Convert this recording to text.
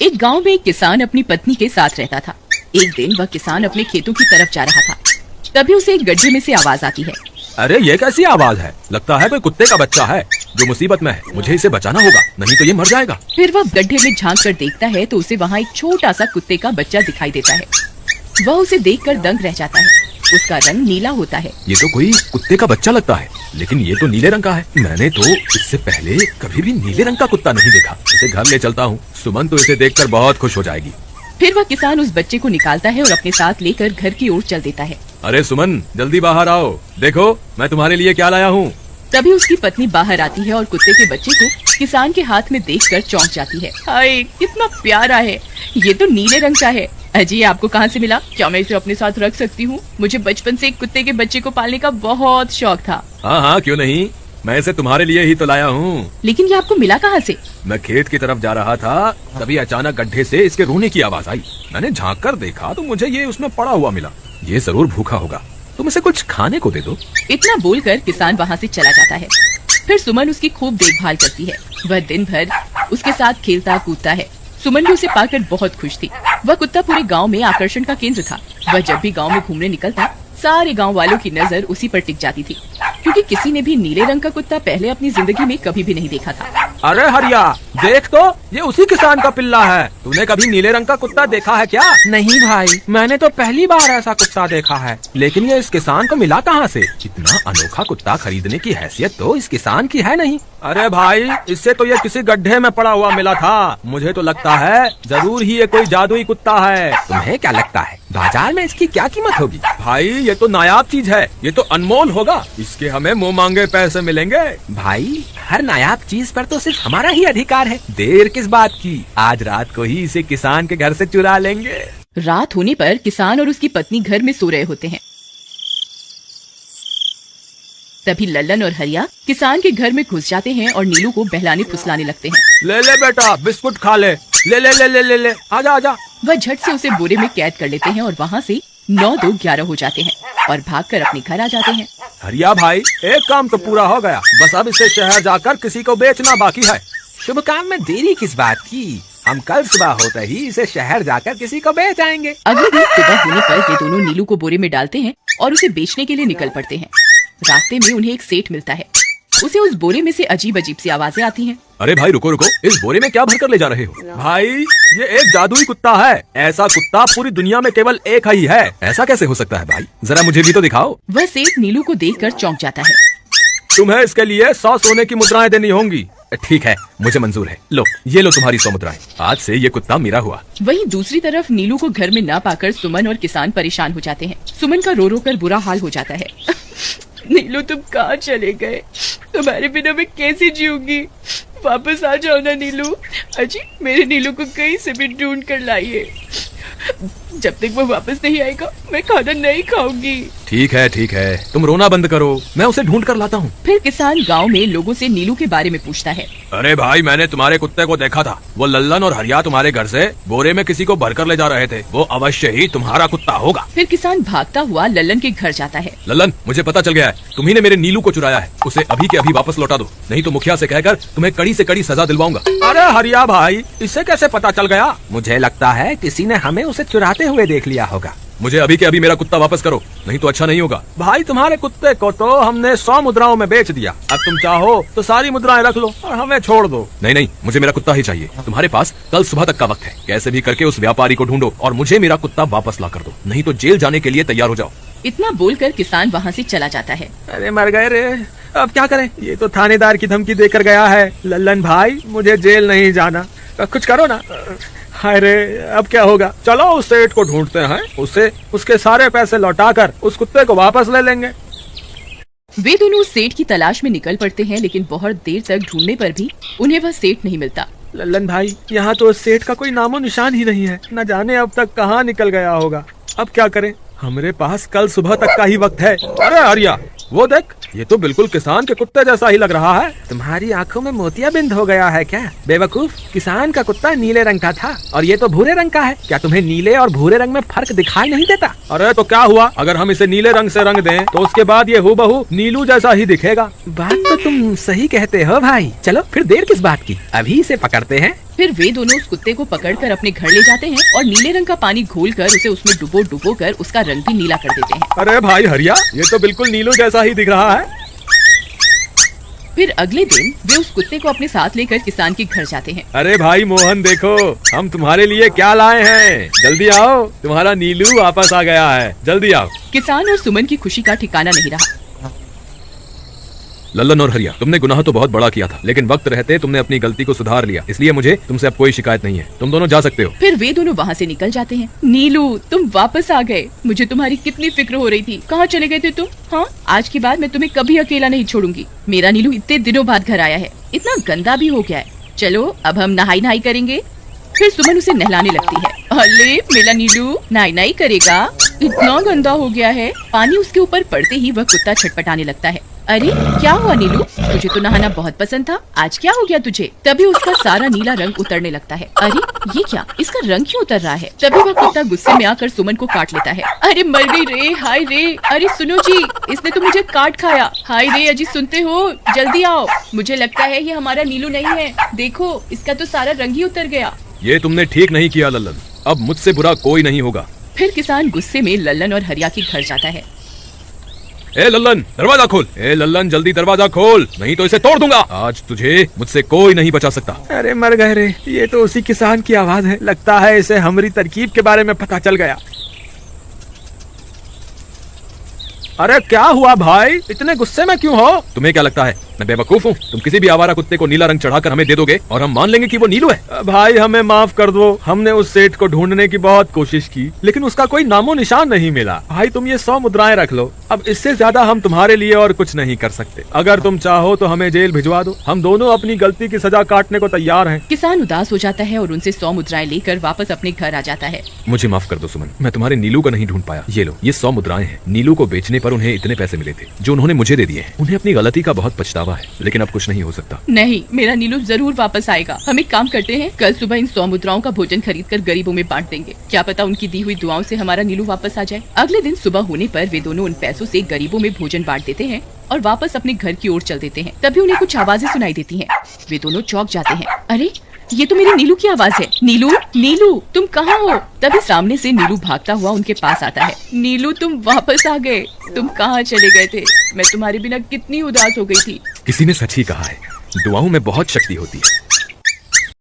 एक गांव में एक किसान अपनी पत्नी के साथ रहता था। एक दिन वह किसान अपने खेतों की तरफ जा रहा था। तभी उसे एक गड्ढे में से आवाज आती है। अरे ये कैसी आवाज है? लगता है कोई कुत्ते का बच्चा है जो मुसीबत में है। मुझे इसे बचाना होगा, नहीं तो ये मर जाएगा। फिर वह गड्ढे में झांक कर देखता है तो उसे वहाँ एक छोटा सा कुत्ते का बच्चा दिखाई देता है। वह उसे देखकर दंग रह जाता है। उसका रंग नीला होता है। ये तो कोई कुत्ते का बच्चा लगता है, लेकिन ये तो नीले रंग का है। मैंने तो इससे पहले कभी भी नीले रंग का कुत्ता नहीं देखा। इसे घर ले चलता हूँ, सुमन तो इसे देखकर बहुत खुश हो जाएगी। फिर वह किसान उस बच्चे को निकालता है और अपने साथ लेकर घर की ओर चल देता है। अरे सुमन, जल्दी बाहर आओ, देखो मैं तुम्हारे लिए क्या लाया हूँ। तभी उसकी पत्नी बाहर आती है और कुत्ते के बच्चे को किसान के हाथ में देखकर चौंक जाती है। हाय, कितना प्यारा है, ये तो नीले रंग का है। अजी, ये आपको कहाँ से मिला? क्या मैं इसे अपने साथ रख सकती हूँ? मुझे बचपन से एक कुत्ते के बच्चे को पालने का बहुत शौक था। हाँ, क्यों नहीं, मैं इसे तुम्हारे लिए ही तो लाया हूँ। लेकिन ये आपको मिला कहाँ से? मैं खेत की तरफ जा रहा था, तभी अचानक गड्ढे से इसके रोने की आवाज आई। मैंने झांक कर देखा तो मुझे ये उसमें पड़ा हुआ मिला। ये जरूर भूखा होगा, तुम इसे कुछ खाने को दे दो। इतना बोलकर किसान वहाँ से चला जाता है। फिर सुमन उसकी खूब देखभाल करती है। वह दिन भर उसके साथ खेलता कूदता है। सुमन भी उसे पाकर बहुत खुश थी। वह कुत्ता पूरे गांव में आकर्षण का केंद्र था। वह जब भी गांव में घूमने निकलता, सारे गांव वालों की नजर उसी पर टिक जाती थी, क्योंकि किसी ने भी नीले रंग का कुत्ता पहले अपनी जिंदगी में कभी भी नहीं देखा था। अरे हरिया, देख तो, ये उसी किसान का पिल्ला है। तूने कभी नीले रंग का कुत्ता देखा है क्या? नहीं भाई, मैंने तो पहली बार ऐसा कुत्ता देखा है। लेकिन ये इस किसान को मिला कहाँ से? इतना अनोखा कुत्ता खरीदने की हैसियत तो इस किसान की है नहीं। अरे भाई, इससे तो ये किसी गड्ढे में पड़ा हुआ मिला था। मुझे तो लगता है जरूर ही ये कोई जादुई कुत्ता है। तुम्हें क्या लगता है बाजार में इसकी क्या कीमत होगी? भाई, ये तो नायाब चीज है, ये तो अनमोल होगा। इसके हमें मुँह मांगे पैसे मिलेंगे। भाई, हर नायाब चीज पर तो सिर्फ हमारा ही अधिकार है। देर किस बात की, आज रात को ही इसे किसान के घर से चुरा लेंगे। रात होने पर किसान और उसकी पत्नी घर में सो रहे होते हैं। तभी लल्लन और हरिया किसान के घर में घुस जाते हैं और नीलू को बहलाने फुसलाने लगते हैं। ले ले बेटा, बिस्कुट खा ले। ले ले ले ले ले ले, आजा आजा। वह झट से उसे बोरे में कैद कर लेते हैं और वहाँ से 9-2-11 हो जाते हैं और भागकर अपने घर आ जाते हैं। हरिया भाई, एक काम तो पूरा हो गया, बस अब इसे शहर जाकर किसी को बेचना बाकी है। शुभ काम में देरी किस बात की? हम कल सुबह होते ही इसे शहर जाकर किसी को बेच आएंगे। अगले दिन सुबह होने पर ये दोनों नीलू को बोरे में डालते हैं और उसे बेचने के लिए निकल पड़ते हैं। रास्ते में उन्हें एक सेठ मिलता है। उसे उस बोरे में से अजीब अजीब सी आवाजें आती हैं। अरे भाई, रुको रुको, इस बोरे में क्या भरकर ले जा रहे हो? भाई, ये एक जादुई कुत्ता है। ऐसा कुत्ता पूरी दुनिया में केवल एक ही है। ऐसा कैसे हो सकता है भाई? जरा मुझे भी तो दिखाओ। वह सेठ नीलू को देखकर चौंक जाता है। तुम्हें इसके लिए 100 सोने की मुद्राएं देनी होंगी। ठीक है, मुझे मंजूर है। लो, ये लो तुम्हारी 100 मुद्राएं। आज से ये कुत्ता मेरा हुआ। वहीं दूसरी तरफ नीलू को घर में न पाकर सुमन और किसान परेशान हो जाते हैं। सुमन का रो रो कर बुरा हाल हो जाता है। नीलू, तुम कहाँ चले गए? तुम्हारे बिना मैं कैसे जीऊंगी? वापस आ जाओ ना नीलू। अजी, मेरे नीलू को कहीं से भी ढूंढ कर लाइए। जब तक वो वापस नहीं आएगा मैं खाना नहीं खाऊंगी। ठीक है, तुम रोना बंद करो, मैं उसे ढूंढ कर लाता हूँ। फिर किसान गांव में लोगों से नीलू के बारे में पूछता है। अरे भाई, मैंने तुम्हारे कुत्ते को देखा था। वो लल्लन और हरिया तुम्हारे घर से बोरे में किसी को भरकर ले जा रहे थे। वो अवश्य ही तुम्हारा कुत्ता होगा। फिर किसान भागता हुआ लल्लन के घर जाता है। लल्लन, मुझे पता चल गया है, तुम्ही ने मेरे नीलू को चुराया है। उसे अभी के अभी वापस लौटा दो, नहीं तो मुखिया से कहकर तुम्हें कड़ी से कड़ी सजा दिलवाऊंगा। अरे हरिया भाई, इससे कैसे पता चल गया? मुझे लगता है किसी ने हमें उसे चुराते हुए देख लिया होगा। मुझे अभी के अभी मेरा कुत्ता वापस करो, नहीं तो अच्छा नहीं होगा। भाई, तुम्हारे कुत्ते को तो हमने 100 मुद्राओं में बेच दिया। अब तुम चाहो तो सारी मुद्राएं रख लो और हमें छोड़ दो। नहीं, मुझे मेरा कुत्ता ही चाहिए। तुम्हारे पास कल सुबह तक का वक्त है। कैसे भी करके उस व्यापारी को ढूंढो और मुझे मेरा कुत्ता वापस ला कर दो, नहीं तो जेल जाने के लिए तैयार हो जाओ। इतना बोलकर किसान वहाँ से चला जाता है। अरे मर गए रे, अब क्या करें? ये तो थानेदार की धमकी देकर गया है। लल्लन भाई, मुझे जेल नहीं जाना, कुछ करो ना। हाय रे, अब क्या होगा? चलो उस सेठ को ढूंढते हैं, उसे उसके सारे पैसे लौटाकर उस कुत्ते को वापस ले लेंगे। वे दोनों सेठ की तलाश में निकल पड़ते हैं, लेकिन बहुत देर तक ढूंढने पर भी उन्हें वह सेठ नहीं मिलता। लल्लन भाई, यहाँ तो सेठ का कोई नामो निशान ही नहीं है। न जाने अब तक कहाँ निकल गया होगा। अब क्या करें? हमारे पास कल सुबह तक का ही वक्त है। अरे हरिया, वो देख, ये तो बिल्कुल किसान के कुत्ते जैसा ही लग रहा है। तुम्हारी आंखों में मोतियाबिंद हो गया है क्या बेवकूफ? किसान का कुत्ता नीले रंग का था और ये तो भूरे रंग का है। क्या तुम्हें नीले और भूरे रंग में फर्क दिखाई नहीं देता? अरे तो क्या हुआ, अगर हम इसे नीले रंग से रंग दें तो उसके बाद ये हूबहू नीलू जैसा ही दिखेगा। बात तो तुम सही कहते हो भाई। चलो फिर देर किस बात की, अभी इसे पकड़ते हैं। फिर वे दोनों उस कुत्ते को पकड़कर अपने घर ले जाते हैं और नीले रंग का पानी घोलकर उसे उसमें डुबो कर उसका रंग भी नीला कर देते हैं। अरे भाई हरिया, ये तो बिल्कुल नीलू जैसा ही दिख रहा है। फिर अगले दिन वे उस कुत्ते को अपने साथ लेकर किसान के घर जाते हैं। अरे भाई मोहन, देखो हम तुम्हारे लिए क्या लाए हैं, जल्दी आओ, तुम्हारा नीलू वापस आ गया है, जल्दी आओ। किसान और सुमन की खुशी का ठिकाना नहीं रहा। लल्लन और हरिया, तुमने गुनाह तो बहुत बड़ा किया था, लेकिन वक्त रहते तुमने अपनी गलती को सुधार लिया, इसलिए मुझे तुमसे अब कोई शिकायत नहीं है। तुम दोनों जा सकते हो। फिर वे दोनों वहाँ से निकल जाते हैं। नीलू, तुम वापस आ गए। मुझे तुम्हारी कितनी फिक्र हो रही थी। कहाँ चले गए थे तुम? हाँ, आज के बाद मैं तुम्हें कभी अकेला नहीं छोड़ूंगी। मेरा नीलू इतने दिनों बाद घर आया है, इतना गंदा भी हो गया है। चलो अब हम नहाई करेंगे। फिर सुमन उसे नहलाने लगती है। अरे मेरा नीलू नहाई करेगा, इतना गंदा हो गया है। पानी उसके ऊपर पड़ते ही वह कुत्ता छटपटाने लगता है। अरे क्या हुआ नीलू, तुझे तो नहाना बहुत पसंद था, आज क्या हो गया तुझे? तभी उसका सारा नीला रंग उतरने लगता है। अरे ये क्या, इसका रंग क्यों उतर रहा है? तभी वह कुत्ता गुस्से में आकर सुमन को काट लेता है। अरे मर गई रे, हाय रे। अरे सुनो जी, इसने तो मुझे काट खाया। हाय रे अजी, सुनते हो? जल्दी आओ, मुझे लगता है ये हमारा नीलू नहीं है। देखो, इसका तो सारा रंग ही उतर गया। ये तुमने ठीक नहीं किया लल्लन, अब मुझसे बुरा कोई नहीं होगा। फिर किसान गुस्से में लल्लन और हरिया के घर जाता है। ए लल्लन, दरवाजा खोल। ए लल्लन, जल्दी दरवाजा खोल, नहीं तो इसे तोड़ दूंगा। आज तुझे मुझसे कोई नहीं बचा सकता। अरे मर गए रे, ये तो उसी किसान की आवाज है। लगता है इसे हमारी तरकीब के बारे में पता चल गया। अरे क्या हुआ भाई, इतने गुस्से में क्यों हो? तुम्हें क्या लगता है मैं बेवकूफ हूँ? तुम किसी भी आवारा कुत्ते को नीला रंग चढ़ाकर हमें दे दोगे और हम मान लेंगे कि वो नीलू है। भाई हमें माफ कर दो, हमने उस सेठ को ढूंढने की बहुत कोशिश की, लेकिन उसका कोई नामो निशान नहीं मिला। भाई तुम ये 100 मुद्राएं रख लो, अब इससे ज्यादा हम तुम्हारे लिए और कुछ नहीं कर सकते। अगर तुम चाहो तो हमें जेल भिजवा दो, हम दोनों अपनी गलती की सजा काटने को तैयार हैं। किसान उदास हो जाता है और उनसे 100 मुद्राएं लेकर वापस अपने घर आ जाता है। मुझे माफ कर दो सुमन, मैं तुम्हारे नीलू को नहीं ढूंढ पाया। ये लो, ये 100 मुद्राएं हैं। नीलू को बेचने पर उन्हें इतने पैसे मिले थे जो उन्होंने मुझे दे दिए हैं। उन्हें अपनी गलती का बहुत पछतावा है, लेकिन अब कुछ नहीं हो सकता। नहीं, मेरा नीलू जरूर वापस आएगा। हम एक काम करते हैं, कल सुबह इन 100 मुद्राओं का भोजन खरीदकर गरीबों में बांट देंगे। क्या पता उनकी दी हुई दुआओं से हमारा नीलू वापस आ जाए। अगले दिन सुबह होने पर वे दोनों उन पैसों से गरीबों में भोजन बांट देते हैं और वापस अपने घर की ओर चल देते हैं। तभी उन्हें कुछ आवाजें सुनाई देती हैं। वे दोनों चौंक जाते हैं। अरे ये तो मेरी नीलू की आवाज है। नीलू, नीलू तुम कहाँ हो? तभी सामने से नीलू भागता हुआ उनके पास आता है। नीलू तुम वापस आ गए, तुम कहाँ चले गए थे? मैं तुम्हारे बिना कितनी उदास हो गई थी। किसी ने सच ही कहा है, दुआओं में बहुत शक्ति होती है।